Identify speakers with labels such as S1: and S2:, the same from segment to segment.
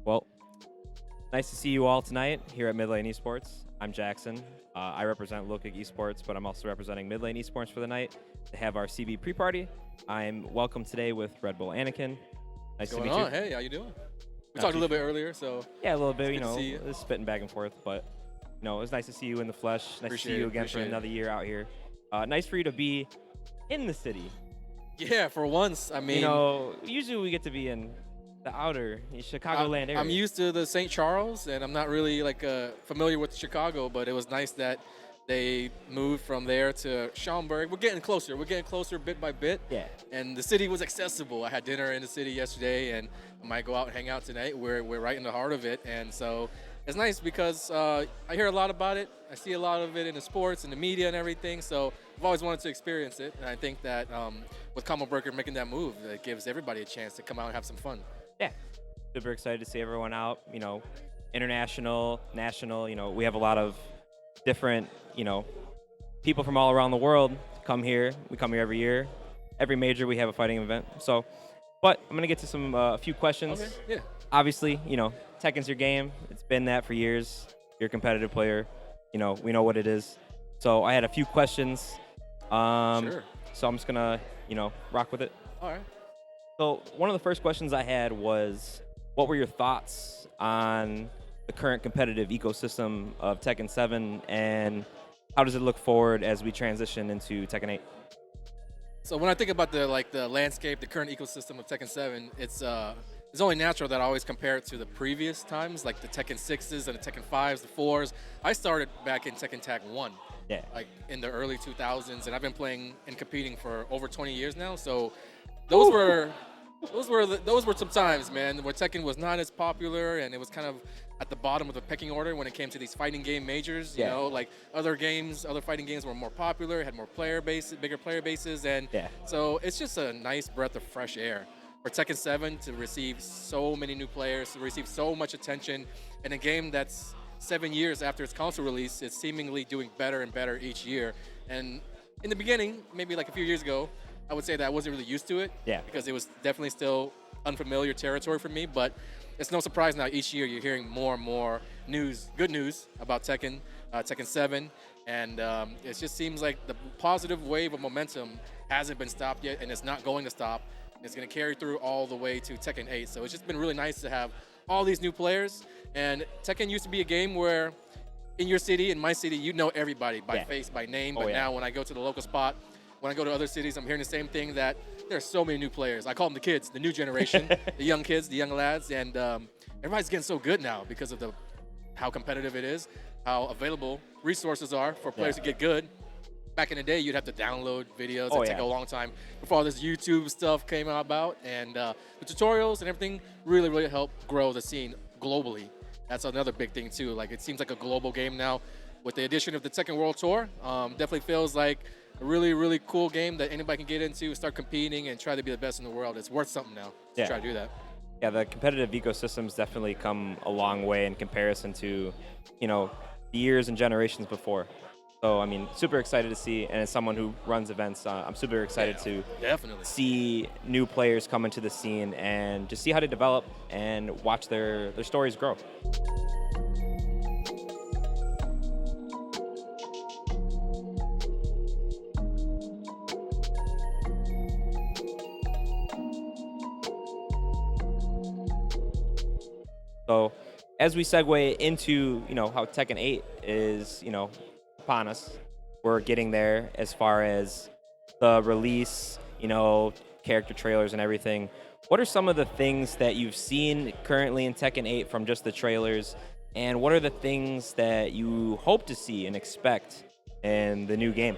S1: Well, nice to see you all tonight here at Midlane Esports. I'm Jackson. I represent Lokic Esports, but I'm also representing Midlane Esports for the night to have our CB pre-party. I'm welcome today with Red Bull Anakin. Nice
S2: What's
S1: to
S2: going
S1: meet
S2: on?
S1: you.
S2: Hey, how you doing? We
S1: Not
S2: talked a
S1: too
S2: little bit earlier, so
S1: Yeah, a little bit,
S2: good to see you.
S1: spitting back and forth, but it was nice to see you in the flesh. Nice to
S2: Appreciate
S1: see you
S2: it,
S1: again for
S2: appreciate it.
S1: another year out here. Nice for you to be in the city.
S2: Yeah, for once. I mean,
S1: Usually we get to be in the outer
S2: I'm,
S1: Chicagoland area.
S2: I'm used to the St. Charles, and I'm not really familiar with Chicago, but it was nice that they moved from there to Schaumburg. We're getting closer. We're getting closer bit by bit.
S1: Yeah.
S2: And the city was accessible. I had dinner in the city yesterday, and I might go out and hang out tonight. We're right in the heart of it, and so it's nice because I hear a lot about it. I see a lot of it in the sports and the media and everything. So I've always wanted to experience it, and I think that with Kamal Burger making that move, it gives everybody a chance to come out and have some fun.
S1: Yeah, super excited to see everyone out. International, national. We have a lot of different, people from all around the world come here. We come here every year. Every major, we have a fighting event. So, but I'm gonna get to a few questions.
S2: Okay, yeah.
S1: Obviously, Tekken's your game. It's been that for years. You're a competitive player. We know what it is. So I had a few questions.
S2: Sure.
S1: So I'm just gonna, rock with it.
S2: All right.
S1: So one of the first questions I had was, what were your thoughts on the current competitive ecosystem of Tekken 7, and how does it look forward as we transition into Tekken 8?
S2: So when I think about the landscape, the current ecosystem of Tekken 7, it's only natural that I always compare it to the previous times, like the Tekken 6s and the Tekken 5s, the 4s. I started back in Tekken Tag 1,
S1: Yeah.
S2: like in the early 2000s, and I've been playing and competing for over 20 years now. So those were some times, man, where Tekken was not as popular, and it was kind of at the bottom of the pecking order when it came to these fighting game majors.
S1: Yeah.
S2: Like other fighting games were more popular, had more bigger player bases, and
S1: Yeah.
S2: so it's just a nice breath of fresh air for Tekken 7 to receive so many new players, to receive so much attention in a game that's 7 years after its console release. It's seemingly doing better and better each year. And in the beginning, maybe like a few years ago, I would say that I wasn't really used to it.
S1: Yeah.
S2: Because it was definitely still unfamiliar territory for me. But it's no surprise now each year you're hearing more and more good news about Tekken 7. And it just seems like the positive wave of momentum hasn't been stopped yet, and it's not going to stop. It's going to carry through all the way to Tekken 8. So it's just been really nice to have all these new players. And Tekken used to be a game where in your city, in my city, you know everybody by face, by name. But now when I go to the local spot, when I go to other cities, I'm hearing the same thing, that there are so many new players. I call them the kids, the new generation, the young kids, the young lads. And everybody's getting so good now because of how competitive it is, how available resources are for players to get good. Back in the day, you'd have to download videos. It'd take a long time before all this YouTube stuff came about. And the tutorials and everything really, really helped grow the scene globally. That's another big thing, too. Like, it seems like a global game now. With the addition of the Tekken World Tour, definitely feels like a really, really cool game that anybody can get into, start competing, and try to be the best in the world. It's worth something now to try to do that.
S1: Yeah, the competitive ecosystem's definitely come a long way in comparison to, the years and generations before. So, super excited to see, and as someone who runs events, I'm super excited to see new players come into the scene and just see how they develop and watch their stories grow. So, as we segue into, how Tekken 8 is, upon us, we're getting there as far as the release, character trailers and everything. What are some of the things that you've seen currently in Tekken 8 from just the trailers, and what are the things that you hope to see and expect in the new game?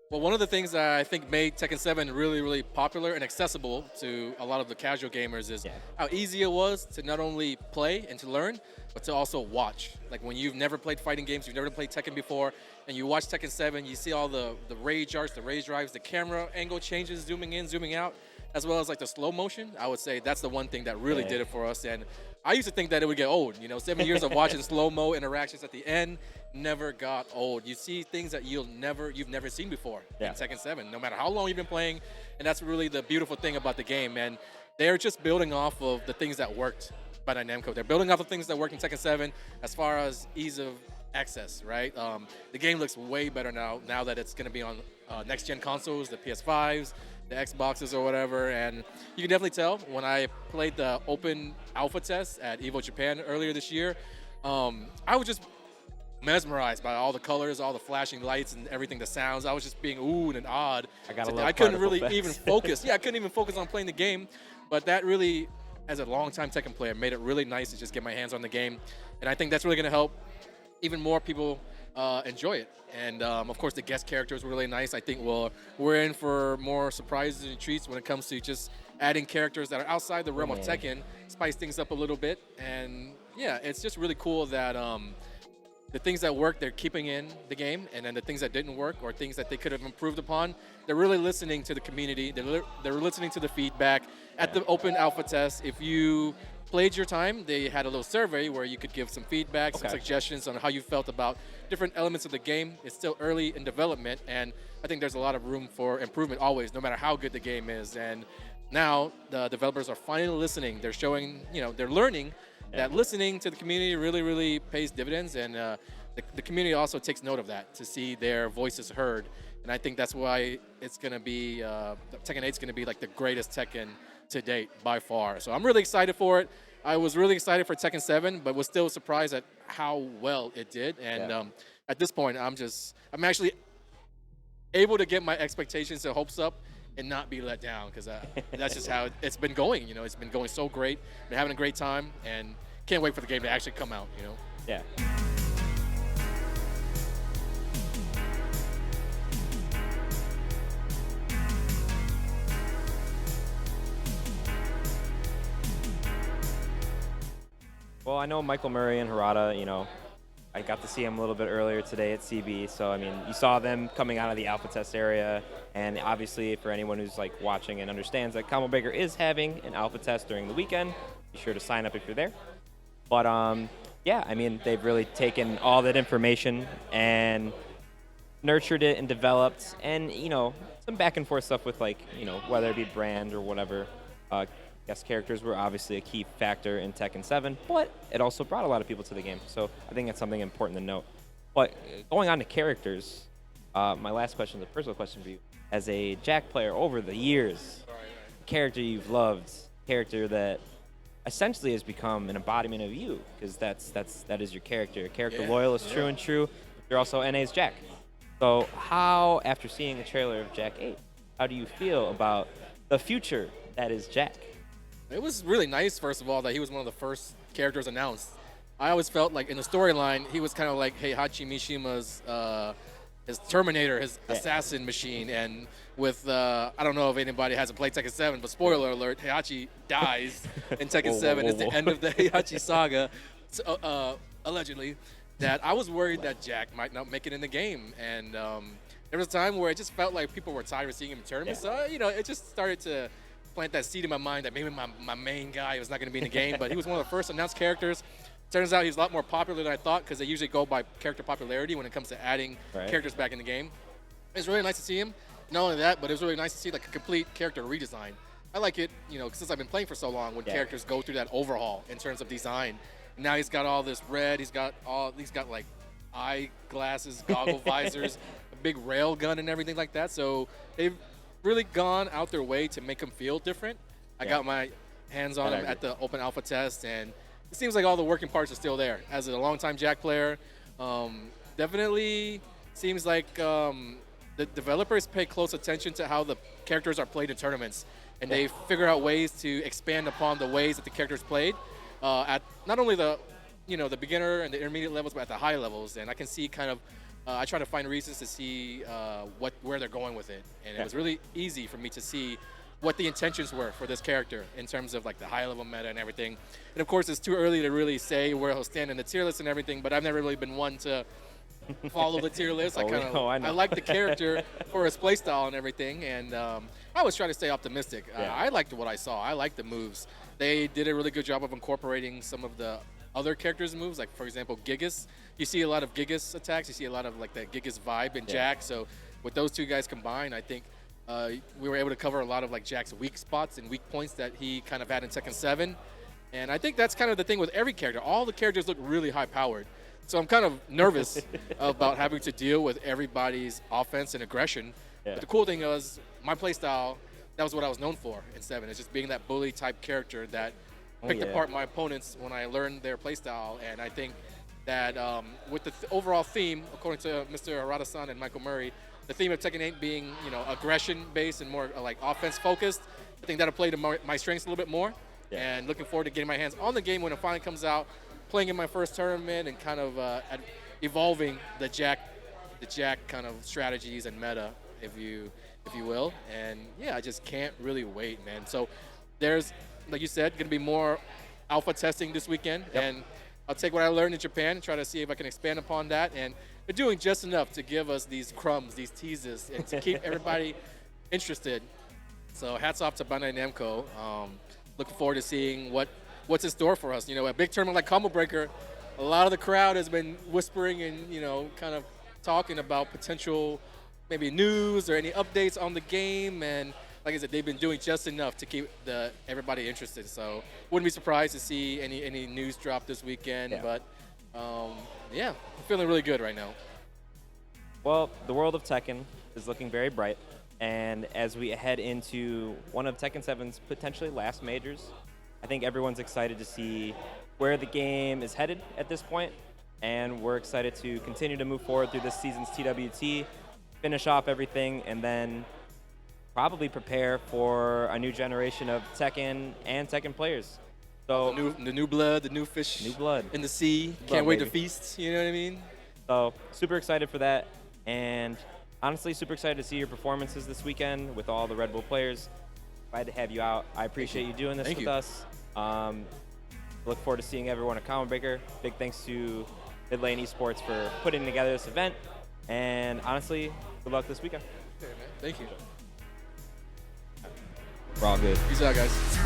S2: Well, one of the things that I think made Tekken 7 really, really popular and accessible to a lot of the casual gamers is how easy it was to not only play and to learn, but to also watch. Like when you've never played fighting games, you've never played Tekken before, and you watch Tekken 7, you see all the rage arts, the rage drives, the camera angle changes, zooming in, zooming out, as well as like the slow motion. I would say that's the one thing that really did it for us. And I used to think that it would get old. 7 years of watching slow-mo interactions at the end never got old. You see things that you've never seen before in Tekken 7, no matter how long you've been playing. And that's really the beautiful thing about the game. And they're just building off of the things that worked Bandai Namco. They're building off the things that work in Tekken 7 as far as ease of access, right? The game looks way better now that it's going to be on next gen consoles, the PS5s, the Xboxes or whatever. And you can definitely tell when I played the open alpha test at Evo Japan earlier this year, I was just mesmerized by all the colors, all the flashing lights, and everything, the sounds. I was just being oohed and awed. I couldn't really even focus. Yeah, I couldn't even focus on playing the game. But that really, as a longtime Tekken player, made it really nice to just get my hands on the game. And I think that's really going to help even more people enjoy it. And of course, the guest characters were really nice. I think we're in for more surprises and treats when it comes to just adding characters that are outside the realm of Tekken, spice things up a little bit. And yeah, it's just really cool that the things that work, they're keeping in the game, and then the things that didn't work or things that they could have improved upon, they're really listening to the community. They're listening to the feedback. At the open alpha test, if you played your time, they had a little survey where you could give some feedback, some suggestions on how you felt about different elements of the game. It's still early in development, and I think there's a lot of room for improvement always, no matter how good the game is. And now the developers are finally listening. They're showing, they're learning that listening to the community really, really pays dividends, and the community also takes note of that to see their voices heard. And I think that's why it's going to be, Tekken 8 is going to be like the greatest Tekken to date by far. So I'm really excited for it. I was really excited for Tekken 7, but was still surprised at how well it did. And at this point, I'm actually able to get my expectations and hopes up and not be let down, because that's just how it's been going. It's been going so great. Been having a great time, and can't wait for the game to actually come out.
S1: Yeah. Well, I know Michael Murray and Harada, I got to see him a little bit earlier today at CB. So, I mean, you saw them coming out of the alpha test area. And obviously, for anyone who's watching and understands that Combo Breaker is having an alpha test during the weekend, be sure to sign up if you're there. But, yeah, I mean, they've really taken all that information and nurtured it and developed. And, some back and forth stuff with, whether it be brand or whatever. Guest characters were obviously a key factor in Tekken 7, but it also brought a lot of people to the game. So I think that's something important to note. But going on to characters, my last question is a personal question for you. As a Jack player over the years, character you've loved, character that essentially has become an embodiment of you, because that is your character. Character loyal is true and true. You're also NA's Jack. So how, after seeing the trailer of Jack 8, how do you feel about the future that is Jack?
S2: It was really nice, first of all, that he was one of the first characters announced. I always felt like in the storyline, he was kind of like Heihachi Mishima's his Terminator, his assassin machine. And with, I don't know if anybody hasn't played Tekken 7, but spoiler alert, Heihachi dies in Tekken 7. It's the end of the Heihachi saga, allegedly. That I was worried that Jack might not make it in the game. And there was a time where it just felt like people were tired of seeing him in tournaments. So, it just started to plant that seed in my mind that maybe my main guy was not going to be in the game, but he was one of the first announced characters. Turns out he's a lot more popular than I thought, because they usually go by character popularity when it comes to adding characters back in the game. It's really nice to see him. Not only that, but it was really nice to see a complete character redesign. I like it, since I've been playing for so long, when characters go through that overhaul in terms of design. And now he's got all this red. He's got eyeglasses, goggle visors, a big rail gun, and everything like that. So they've really gone out their way to make him feel different. I got my hands on him at the open alpha test, and it seems like all the working parts are still there. As a longtime Jack player, definitely seems like the developers pay close attention to how the characters are played in tournaments, and they figure out ways to expand upon the ways that the characters played at not only the beginner and the intermediate levels, but at the high levels. And I can see I try to find reasons to see where they're going with it. And it was really easy for me to see what the intentions were for this character in terms of the high level meta and everything. And of course, it's too early to really say where he'll stand in the tier list and everything, but I've never really been one to follow the tier list. I like the character for his playstyle and everything, and I always try to stay optimistic. I liked what I saw. I liked the moves. They did a really good job of incorporating some of the other characters' moves, like for example Gigas. You see a lot of Gigas attacks. You see a lot of that Gigas vibe in Jack. So with those two guys combined, I think we were able to cover a lot of Jack's weak spots and weak points that he kind of had in Tekken 7. And I think that's kind of the thing with every character. All the characters look really high-powered. So I'm kind of nervous about having to deal with everybody's offense and aggression.
S1: Yeah.
S2: But the cool thing was my playstyle, that was what I was known for in 7. It's just being that bully-type character that picked apart my opponents when I learned their playstyle. And I think that with the overall theme, according to Mr. Harada-san and Michael Murray, the theme of Tekken 8 being, aggression-based and more like offense-focused, I think that'll play to my strengths a little bit more.
S1: Yeah.
S2: And looking forward to getting my hands on the game when it finally comes out, playing in my first tournament and kind of evolving the Jack kind of strategies and meta, if you will. And yeah, I just can't really wait, man. So there's, like you said, going to be more alpha testing this weekend, and I'll take what I learned in Japan and try to see if I can expand upon that. And they're doing just enough to give us these crumbs, these teases, and to keep everybody interested. So hats off to Bandai Namco. Looking forward to seeing what's in store for us. A big tournament like Combo Breaker, a lot of the crowd has been whispering and, kind of talking about potential maybe news or any updates on the game. And like I said, they've been doing just enough to keep everybody interested. So wouldn't be surprised to see any news drop this weekend.
S1: Yeah.
S2: But yeah, I'm feeling really good right now.
S1: Well, the world of Tekken is looking very bright. And as we head into one of Tekken 7's potentially last majors, I think everyone's excited to see where the game is headed at this point. And we're excited to continue to move forward through this season's TWT, finish off everything, and then probably prepare for a new generation of Tekken and Tekken players. So
S2: The new blood, the new fish
S1: New blood.
S2: in the sea.
S1: Blood,
S2: Can't wait to
S1: baby.
S2: feast, you know what I mean?
S1: So super excited for that, and honestly super excited to see your performances this weekend with all the Red Bull players. Glad to have you out. I appreciate you doing this
S2: Thank
S1: with
S2: you.
S1: us. Look forward to seeing everyone at Combo Breaker. Big thanks to Midlane Esports for putting together this event, and honestly, good luck this weekend.
S2: Okay, man. Thank you.
S1: We're all good.
S2: Peace out, guys.